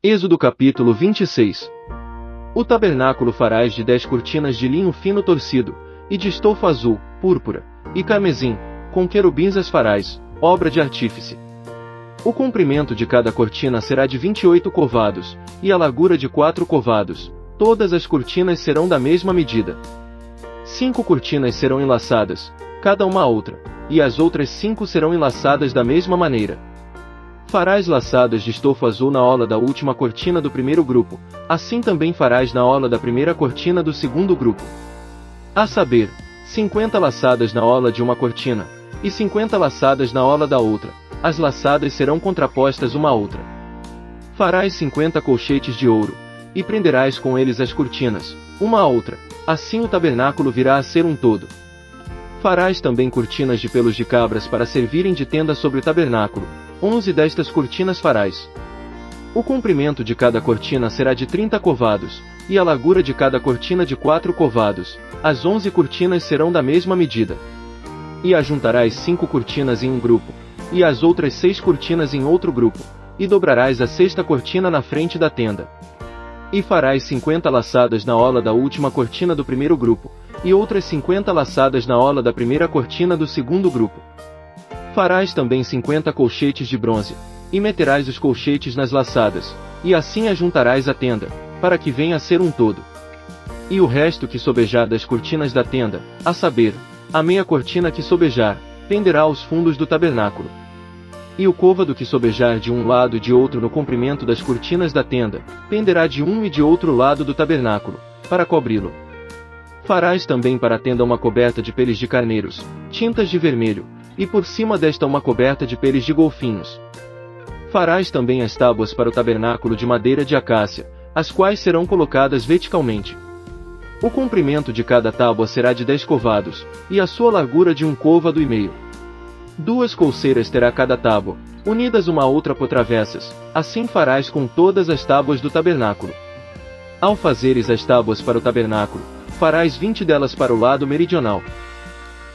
Êxodo capítulo 26. O tabernáculo farás de 10 cortinas de linho fino torcido, e de estofa azul, púrpura, e carmesim, com querubins as farás, obra de artífice. O comprimento de cada cortina será de 28 covados, e a largura de 4 covados. Todas as cortinas serão da mesma medida. 5 cortinas serão enlaçadas, cada uma a outra, e as outras 5 serão enlaçadas da mesma maneira. Farás laçadas de estofa azul na orla da última cortina do primeiro grupo, assim também farás na orla da primeira cortina do segundo grupo. A saber, 50 laçadas na orla de uma cortina, e 50 laçadas na orla da outra. As laçadas serão contrapostas uma à outra. Farás 50 colchetes de ouro, e prenderás com eles as cortinas, uma à outra, assim o tabernáculo virá a ser um todo. Farás também cortinas de pelos de cabras para servirem de tenda sobre o tabernáculo. 11 destas cortinas farás. O comprimento de cada cortina será de 30 covados, e a largura de cada cortina de 4 covados. As 11 cortinas serão da mesma medida. E ajuntarás 5 cortinas em um grupo, e as outras 6 cortinas em outro grupo, e dobrarás a sexta cortina na frente da tenda. E farás 50 laçadas na orla da última cortina do primeiro grupo, e outras 50 laçadas na orla da primeira cortina do segundo grupo. Farás também 50 colchetes de bronze, e meterás os colchetes nas laçadas, e assim ajuntarás a tenda, para que venha a ser um todo. E o resto que sobejar das cortinas da tenda, a saber, a meia cortina que sobejar, penderá aos fundos do tabernáculo. E o côvado que sobejar de um lado e de outro no comprimento das cortinas da tenda, penderá de um e de outro lado do tabernáculo, para cobri-lo. Farás também para a tenda uma coberta de peles de carneiros, tintas de vermelho, e por cima desta uma coberta de peles de golfinhos. Farás também as tábuas para o tabernáculo de madeira de acácia, as quais serão colocadas verticalmente. O comprimento de cada tábua será de 10 covados, e a sua largura de 1 côvado e meio. 2 colseiras terá cada tábua, unidas uma a outra por travessas, assim farás com todas as tábuas do tabernáculo. Ao fazeres as tábuas para o tabernáculo, farás 20 delas para o lado meridional.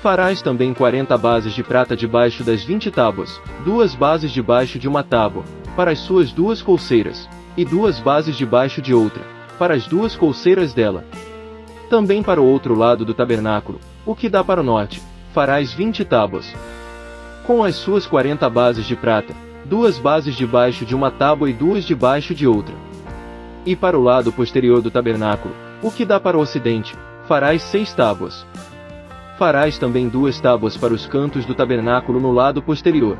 Farás também 40 bases de prata debaixo das 20 tábuas, 2 bases debaixo de uma tábua, para as suas 2 colseiras, e 2 bases debaixo de outra, para as 2 colseiras dela. Também para o outro lado do tabernáculo, o que dá para o norte, farás 20 tábuas. Com as suas 40 bases de prata, 2 bases debaixo de uma tábua e 2 debaixo de outra. E para o lado posterior do tabernáculo, o que dá para o ocidente, farás 6 tábuas. Farás também 2 tábuas para os cantos do tabernáculo no lado posterior.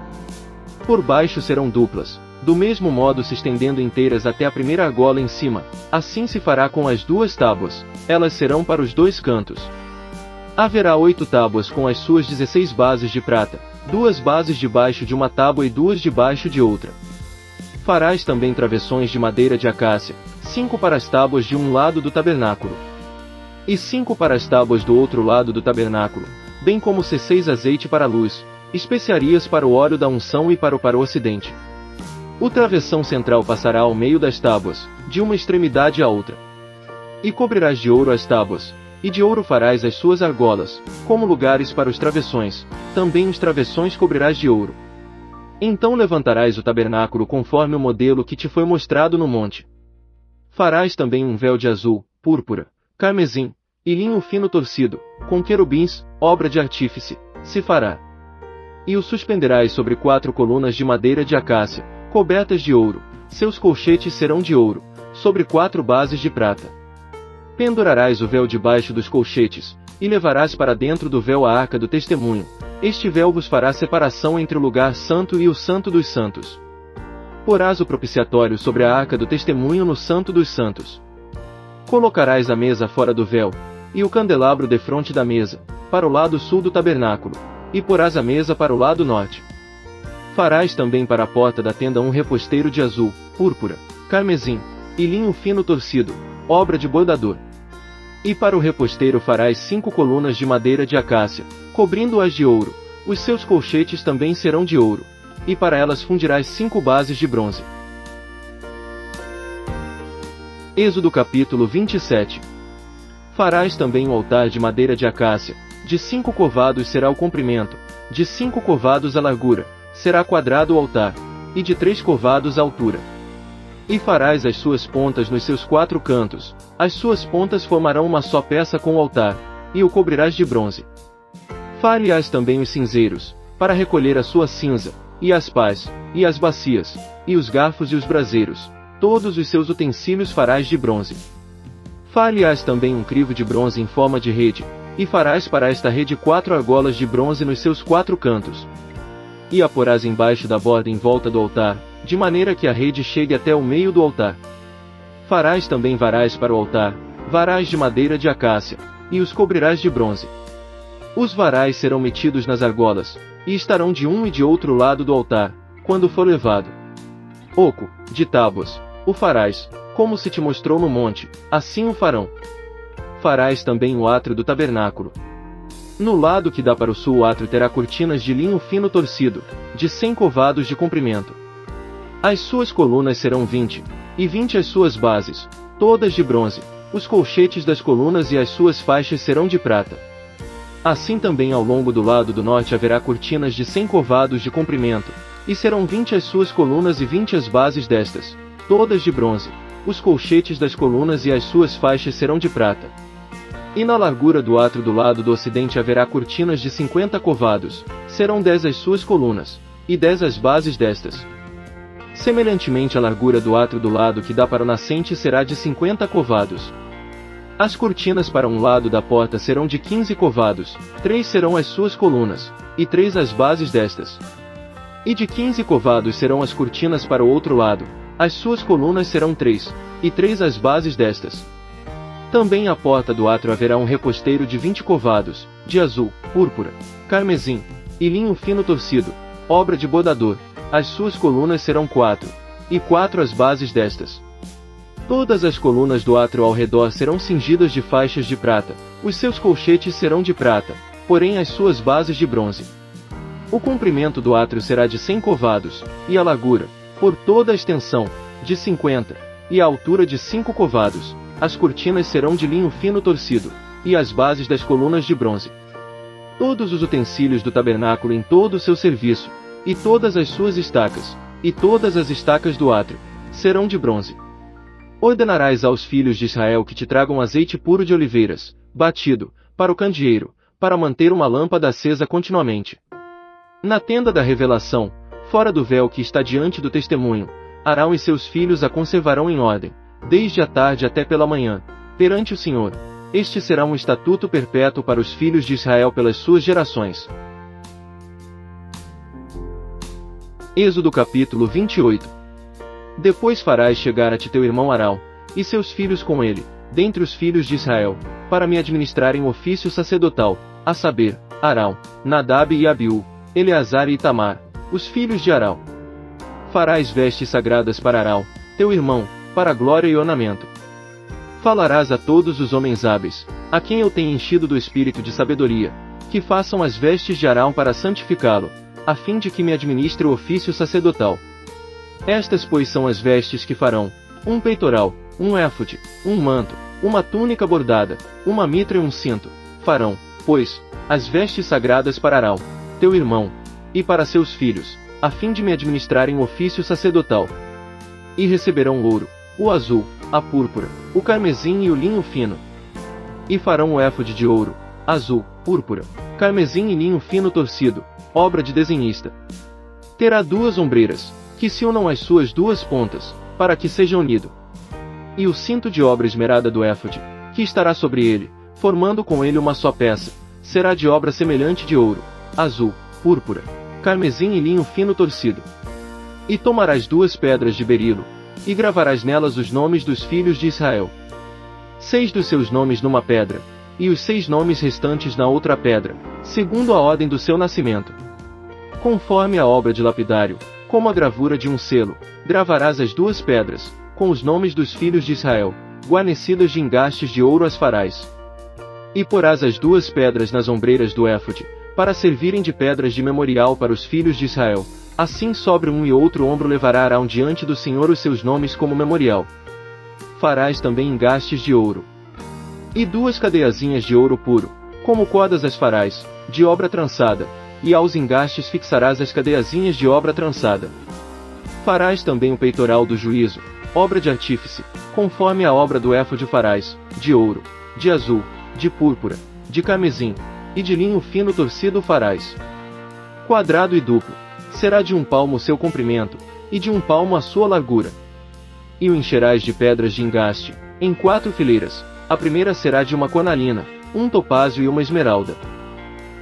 Por baixo serão duplas, do mesmo modo se estendendo inteiras até a primeira argola em cima, assim se fará com as 2 tábuas, elas serão para os 2 cantos. Haverá 8 tábuas com as suas 16 bases de prata, 2 bases debaixo de uma tábua e 2 debaixo de outra. Farás também travessões de madeira de acácia, 5 para as tábuas de um lado do tabernáculo, e 5 para as tábuas do outro lado do tabernáculo, bem como 16 azeite para a luz, especiarias para o óleo da unção e para o ocidente. O travessão central passará ao meio das tábuas, de uma extremidade à outra. E cobrirás de ouro as tábuas, e de ouro farás as suas argolas, como lugares para os travessões, também os travessões cobrirás de ouro. Então levantarás o tabernáculo conforme o modelo que te foi mostrado no monte. Farás também um véu de azul, púrpura, carmesim, e linho fino torcido, com querubins, obra de artífice, se fará. E o suspenderás sobre 4 colunas de madeira de acácia, cobertas de ouro, seus colchetes serão de ouro, sobre 4 bases de prata. Pendurarás o véu debaixo dos colchetes, e levarás para dentro do véu a arca do testemunho. Este véu vos fará separação entre o lugar santo e o santo dos santos. Porás o propiciatório sobre a arca do testemunho no santo dos santos. Colocarás a mesa fora do véu, e o candelabro defronte da mesa, para o lado sul do tabernáculo, e porás a mesa para o lado norte. Farás também para a porta da tenda um reposteiro de azul, púrpura, carmesim, e linho fino torcido, obra de bordador. E para o reposteiro farás 5 colunas de madeira de acácia, cobrindo-as de ouro, os seus colchetes também serão de ouro, e para elas fundirás 5 bases de bronze. Êxodo capítulo 27. Farás também um altar de madeira de acácia, de 5 covados será o comprimento, de 5 covados a largura, será quadrado o altar, e de 3 covados a altura. E farás as suas pontas nos seus 4 cantos, as suas pontas formarão uma só peça com o altar, e o cobrirás de bronze. Far-lhe-ás também os cinzeiros, para recolher a sua cinza, e as pás, e as bacias, e os garfos e os braseiros, todos os seus utensílios farás de bronze. Far-lhe-ás também um crivo de bronze em forma de rede, e farás para esta rede 4 argolas de bronze nos seus 4 cantos. E a porás embaixo da borda em volta do altar, de maneira que a rede chegue até o meio do altar. Farás também varais para o altar, varais de madeira de acácia, e os cobrirás de bronze. Os varais serão metidos nas argolas, e estarão de um e de outro lado do altar, quando for levado. Oco, de tábuas, o farás, como se te mostrou no monte, assim o farão. Farás também o átrio do tabernáculo. No lado que dá para o sul o átrio terá cortinas de linho fino torcido, de 100 covados de comprimento. As suas colunas serão 20, e 20 as suas bases, todas de bronze, os colchetes das colunas e as suas faixas serão de prata. Assim também ao longo do lado do norte haverá cortinas de 100 covados de comprimento, e serão 20 as suas colunas e 20 as bases destas, todas de bronze, os colchetes das colunas e as suas faixas serão de prata. E na largura do átrio do lado do ocidente haverá cortinas de 50 covados, serão 10 as suas colunas, e 10 as bases destas. Semelhantemente a largura do átrio do lado que dá para o nascente será de 50 covados. As cortinas para um lado da porta serão de 15 covados, 3 serão as suas colunas, e 3 as bases destas. E de 15 covados serão as cortinas para o outro lado, as suas colunas serão 3, e 3 as bases destas. Também à porta do átrio haverá um reposteiro de 20 covados, de azul, púrpura, carmesim, e linho fino torcido, obra de bordador, as suas colunas serão 4, e 4 as bases destas. Todas as colunas do átrio ao redor serão cingidas de faixas de prata, os seus colchetes serão de prata, porém as suas bases de bronze. O comprimento do átrio será de 100 covados, e a largura, por toda a extensão, de 50, e a altura de 5 covados. As cortinas serão de linho fino torcido, e as bases das colunas de bronze. Todos os utensílios do tabernáculo em todo o seu serviço, e todas as suas estacas, e todas as estacas do átrio, serão de bronze. Ordenarás aos filhos de Israel que te tragam azeite puro de oliveiras, batido, para o candeeiro, para manter uma lâmpada acesa continuamente. Na tenda da revelação, fora do véu que está diante do testemunho, Arão e seus filhos a conservarão em ordem, desde a tarde até pela manhã, perante o Senhor. Este será um estatuto perpétuo para os filhos de Israel pelas suas gerações. Êxodo capítulo 28. Depois farás chegar a ti teu irmão Arão, e seus filhos com ele, dentre os filhos de Israel, para me administrarem o ofício sacerdotal, a saber, Arão, Nadab e Abiú, Eleazar e Itamar, os filhos de Arão. Farás vestes sagradas para Arão, teu irmão, para glória e ornamento. Falarás a todos os homens hábeis, a quem eu tenho enchido do espírito de sabedoria, que façam as vestes de Arão para santificá-lo, a fim de que me administre o ofício sacerdotal. Estas pois são as vestes que farão: um peitoral, um éfode, um manto, uma túnica bordada, uma mitra e um cinto. Farão, pois, as vestes sagradas para Arão, teu irmão, e para seus filhos, a fim de me administrarem o ofício sacerdotal. E receberão o ouro, o azul, a púrpura, o carmesim e o linho fino. E farão o éfode de ouro, azul, púrpura, carmesim e linho fino torcido, obra de desenhista. Terá 2 ombreiras, que se unam às suas 2 pontas, para que seja unido. E o cinto de obra esmerada do éfode, que estará sobre ele, formando com ele uma só peça, será de obra semelhante de ouro, azul, púrpura, carmesim e linho fino torcido. E tomarás 2 pedras de berilo, e gravarás nelas os nomes dos filhos de Israel. 6 dos seus nomes numa pedra, e os 6 nomes restantes na outra pedra, segundo a ordem do seu nascimento. Conforme a obra de lapidário, como a gravura de um selo, gravarás as 2 pedras, com os nomes dos filhos de Israel, guarnecidas de engastes de ouro as farás. E porás as 2 pedras nas ombreiras do éfode, para servirem de pedras de memorial para os filhos de Israel. Assim sobre um e outro ombro levará Arão diante do Senhor os seus nomes como memorial. Farás também engastes de ouro. E 2 cadeiazinhas de ouro puro, como cordas as farás, de obra trançada, e aos engastes fixarás as cadeiazinhas de obra trançada. Farás também o peitoral do juízo, obra de artífice, conforme a obra do éfode farás, de ouro, de azul, de púrpura, de carmesim, e de linho fino torcido farás. Quadrado e duplo, será de 1 palmo o seu comprimento, e de 1 palmo a sua largura. E o encherás de pedras de engaste, em 4 fileiras, a primeira será de uma cornalina, um topázio e uma esmeralda.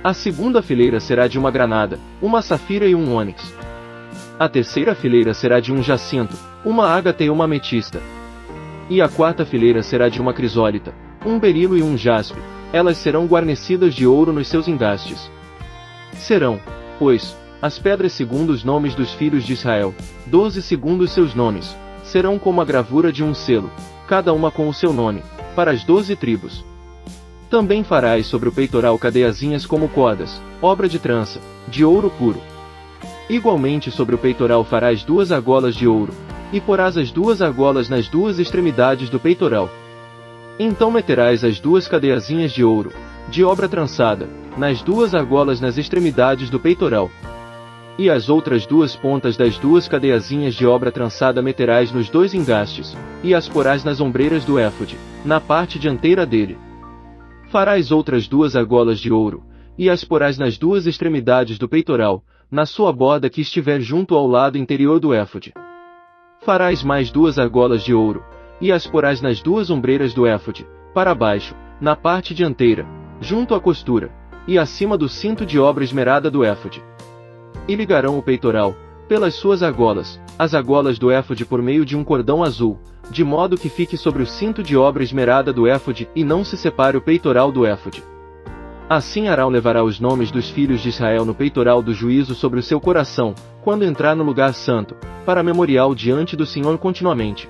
A segunda fileira será de uma granada, uma safira e um ônix. A terceira fileira será de um jacinto, uma ágata e uma ametista. E a quarta fileira será de uma crisólita, um berilo e um jaspe, elas serão guarnecidas de ouro nos seus engastes. Serão, pois, as pedras segundo os nomes dos filhos de Israel, 12 segundo os seus nomes, serão como a gravura de um selo, cada uma com o seu nome, para as 12 tribos. Também farás sobre o peitoral cadeiazinhas como cordas, obra de trança, de ouro puro. Igualmente sobre o peitoral farás 2 argolas de ouro, e porás as 2 argolas nas 2 extremidades do peitoral. Então meterás as 2 cadeiazinhas de ouro, de obra trançada, nas 2 argolas nas extremidades do peitoral. E as outras 2 pontas das 2 cadeiazinhas de obra trançada meterás nos 2 engastes, e as porás nas ombreiras do éfode, na parte dianteira dele. Farás outras 2 argolas de ouro, e as porás nas 2 extremidades do peitoral, na sua borda que estiver junto ao lado interior do éfode. Farás mais 2 argolas de ouro, e as porás nas 2 ombreiras do éfode, para baixo, na parte dianteira, junto à costura, e acima do cinto de obra esmerada do éfode. E ligarão o peitoral, pelas suas argolas, as argolas do éfode por meio de um cordão azul, de modo que fique sobre o cinto de obra esmerada do éfode e não se separe o peitoral do éfode. Assim Arão levará os nomes dos filhos de Israel no peitoral do juízo sobre o seu coração, quando entrar no lugar santo, para memorial diante do Senhor continuamente.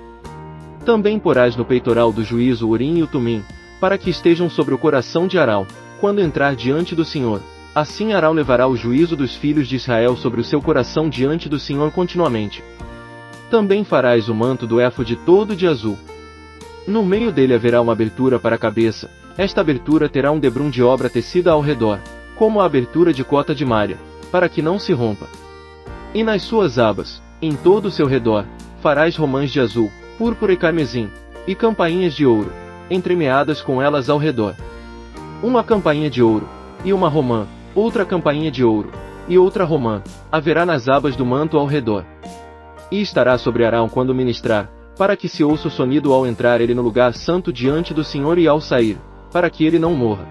Também porás no peitoral do juízo o Urim e o Tumim, para que estejam sobre o coração de Arão, quando entrar diante do Senhor. Assim Arão levará o juízo dos filhos de Israel sobre o seu coração diante do Senhor continuamente. Também farás o manto do éfode todo de azul. No meio dele haverá uma abertura para a cabeça, esta abertura terá um debrum de obra tecida ao redor, como a abertura de cota de malha, para que não se rompa. E nas suas abas, em todo o seu redor, farás romãs de azul, púrpura e carmesim, e campainhas de ouro, entremeadas com elas ao redor. Uma campainha de ouro, e uma romã, outra campainha de ouro, e outra romã, haverá nas abas do manto ao redor. E estará sobre Arão quando ministrar, para que se ouça o sonido ao entrar ele no lugar santo diante do Senhor e ao sair, para que ele não morra.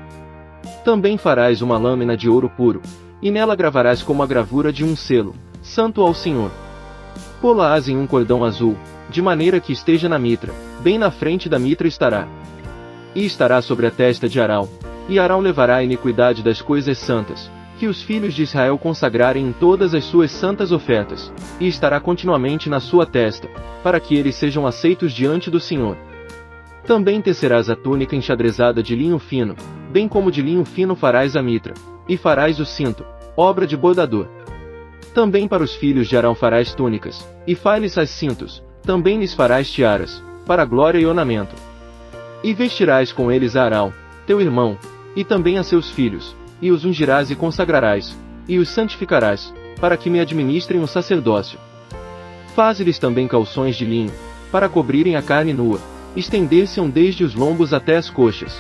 Também farás uma lâmina de ouro puro, e nela gravarás como a gravura de um selo, santo ao Senhor. Pô-la-ás em um cordão azul, de maneira que esteja na mitra, bem na frente da mitra estará. E estará sobre a testa de Arão, e Arão levará a iniquidade das coisas santas, que os filhos de Israel consagrarem em todas as suas santas ofertas, e estará continuamente na sua testa, para que eles sejam aceitos diante do Senhor. Também tecerás a túnica enxadrezada de linho fino, bem como de linho fino farás a mitra, e farás o cinto, obra de bordador. Também para os filhos de Arão farás túnicas, e faz-lhes as cintos, também lhes farás tiaras, para glória e ornamento. E vestirás com eles a Arão, teu irmão, e também a seus filhos, e os ungirás e consagrarás, e os santificarás, para que me administrem o sacerdócio. Faze-lhes também calções de linho, para cobrirem a carne nua, estender-se-ão desde os lombos até as coxas.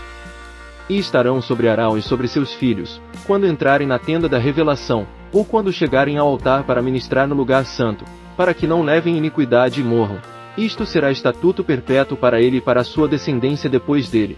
E estarão sobre Arão e sobre seus filhos, quando entrarem na tenda da revelação, ou quando chegarem ao altar para ministrar no lugar santo, para que não levem iniquidade e morram. Isto será estatuto perpétuo para ele e para a sua descendência depois dele.